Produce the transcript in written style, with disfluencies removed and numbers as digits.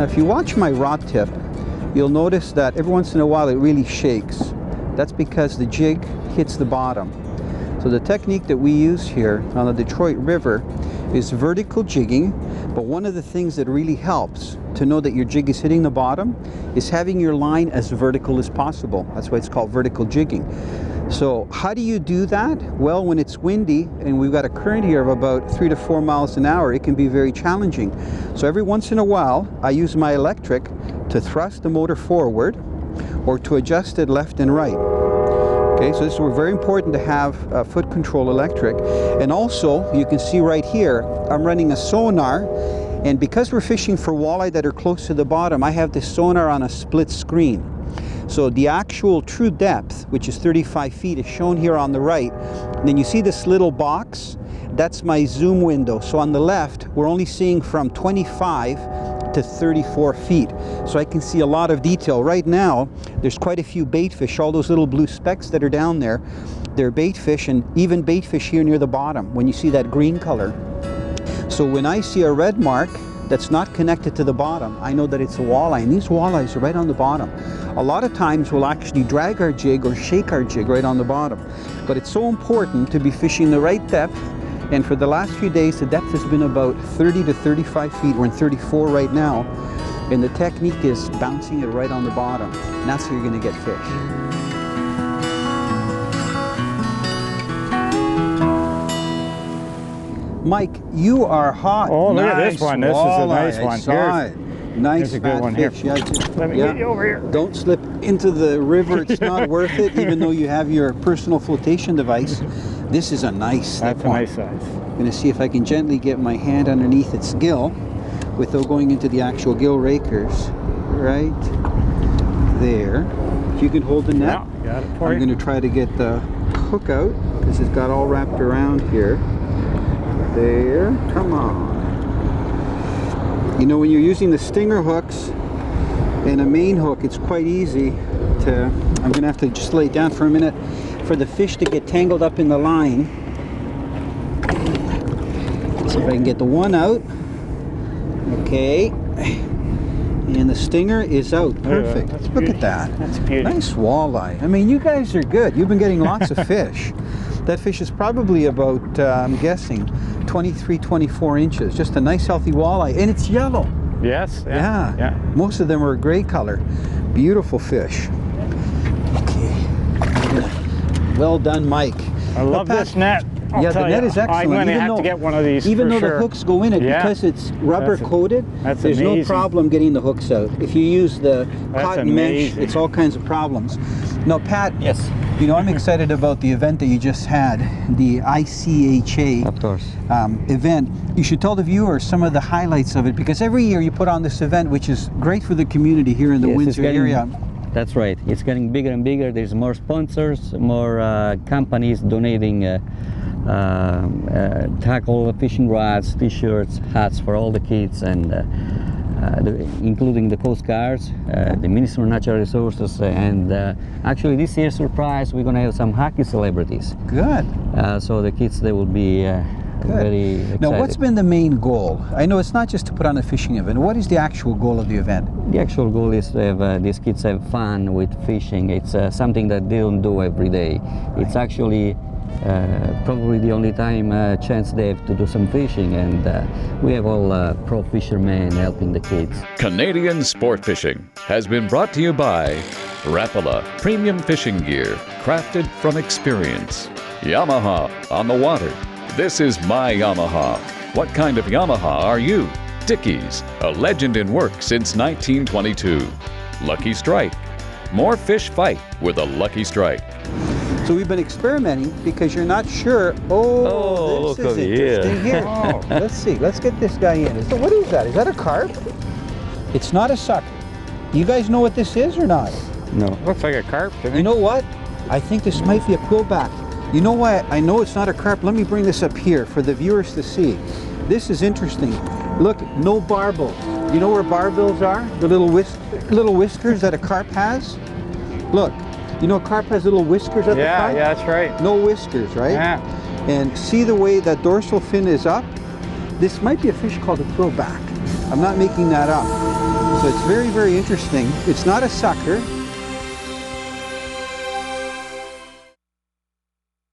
Now if you watch my rod tip, you'll notice that every once in a while it really shakes. That's because the jig hits the bottom. So the technique that we use here on the Detroit River is vertical jigging, but one of the things that really helps to know that your jig is hitting the bottom is having your line as vertical as possible. That's why it's called vertical jigging. So how do you do that? Well, when it's windy and we've got a current here of about 3 to 4 miles an hour, it can be very challenging. So every once in a while, I use my electric to thrust the motor forward or to adjust it left and right. Okay, so this is very important to have foot control electric. And also, you can see right here, I'm running a sonar, and because we're fishing for walleye that are close to the bottom, I have this sonar on a split screen. So the actual true depth, which is 35 feet, is shown here on the right. And then you see this little box? That's my zoom window. So on the left, we're only seeing from 25 to 34 feet. So I can see a lot of detail. Right now, there's quite a few bait fish. All those little blue specks that are down there, they're bait fish, and even bait fish here near the bottom when you see that green color. So when I see a red mark that's not connected to the bottom, I know that it's a walleye, and these walleyes are right on the bottom. A lot of times we'll actually drag our jig or shake our jig right on the bottom. But it's so important to be fishing the right depth, and for the last few days the depth has been about 30 to 35 feet. We're in 34 right now, and the technique is bouncing it right on the bottom, and that's how you're going to get fish. Mike, you are hot. Oh, look at nice this one. This is a nice one. I saw it. Nice a good one fish. here. Yeah, Let me get you over here. Don't slip into the river. It's not worth it, even though you have your personal flotation device. This is a nice thick one. That's a nice size. I'm going to see if I can gently get my hand underneath its gill without going into the actual gill rakers. Right there. If you can hold the net. Yeah, got it for I'm you. going to try to get the hook out because it's got all wrapped around here. There, come on. You know, when you're using the stinger hooks and a main hook, it's quite easy to, I'm gonna have to just lay it down for a minute for the fish to get tangled up in the line. Let's see if I can get the one out. Okay. And the stinger is out. Perfect. Look at that. That's beautiful. Nice walleye. I mean, you guys are good. You've been getting lots of fish. That fish is probably about, I'm guessing, 23, 24 inches. Just a nice healthy walleye, and it's yellow. Yes. Yeah. Most of them are gray color. Beautiful fish. Okay. Well done, Mike. I love this net. Yeah, the net is excellent. I'm going to have to get one of these. Even though the hooks go in it, because it's rubber coated, there's no problem getting the hooks out. If you use the cotton mesh, it's all kinds of problems. Now, Pat, yes, you know, I'm excited about the event that you just had, the ICHA of course. Event. You should tell the viewers some of the highlights of it, because every year you put on this event, which is great for the community here in the Windsor area. That's right. It's getting bigger and bigger. There's more sponsors, more companies donating tackle, fishing rods, t-shirts, hats for all the kids, and including the Coast Guards, the Ministry of Natural Resources, and actually this year's surprise, we're going to have some hockey celebrities. Good. So the kids, they will be very excited. Now, what's been the main goal? I know it's not just to put on a fishing event. What is the actual goal of the event? The actual goal is to have these kids have fun with fishing. It's something that they don't do every day. It's actually probably the only time chance they have to do some fishing, and we have all pro fishermen helping the kids. Canadian Sport Fishing has been brought to you by Rapala Premium Fishing Gear, crafted from experience. Yamaha on the water. This is my Yamaha. What kind of Yamaha are you? Dickies, a legend in work since 1922. Lucky Strike. More fish fight with a Lucky Strike. So we've been experimenting because you're not sure. Oh, this is interesting here. Oh. Let's see. Let's get this guy in. So what is that? Is that a carp? It's not a sucker. You guys know what this is or not? No. Looks like a carp to me. You know what? I think this might be a quillback. You know why I know it's not a carp? Let me bring this up here for the viewers to see. This is interesting. Look, no barbels. You know where barbels are? The little whiskers that a carp has? Look, you know a carp has little whiskers at the front? Yeah, that's right. No whiskers, right? Yeah. And see the way that dorsal fin is up? This might be a fish called a quillback. I'm not making that up. So it's very, very interesting. It's not a sucker.